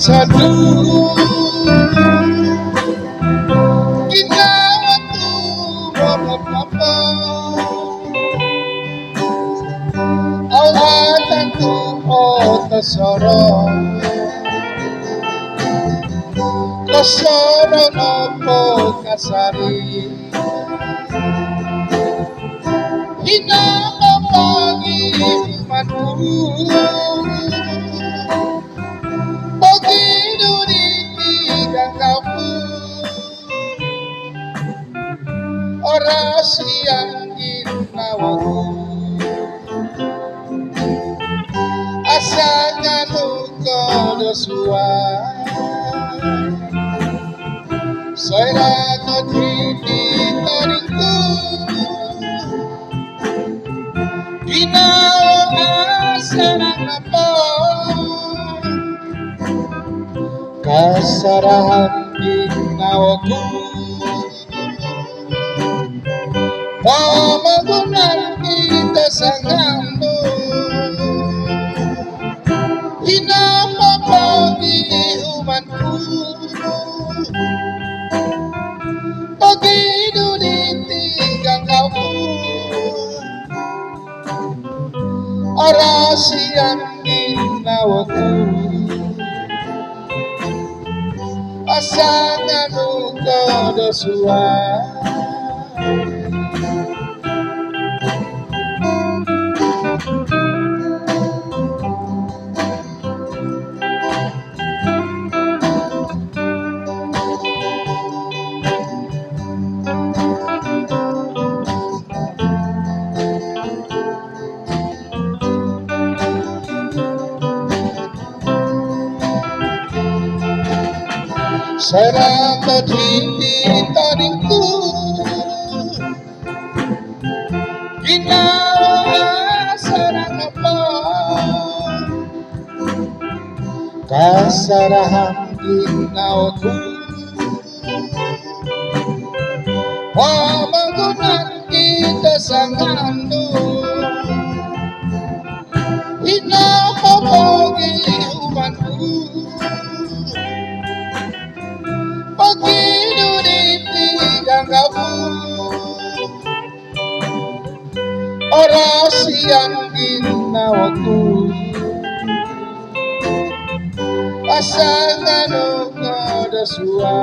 satu ginawa tu berapa awatan tu sorong nopo kasari hinama pagi imanku begitu ditinggal kamu orasi yang ginawaku asalnya nuko dosua soira ko titi taringku ginawa sarang apa kasarahan ginawaku pamagunan kita sanganmu hinama pagi umanku begitu ditinggal kamu orasi yang ginawaku pasangan nuko dosua sarang ko titi taringku ginawa sarang apa kasarahan ginawaku pamagunan kita sanganmu hinama pagi umanku begitu ditinggal kamu orasi yang ginawaku pasangan nuko dosua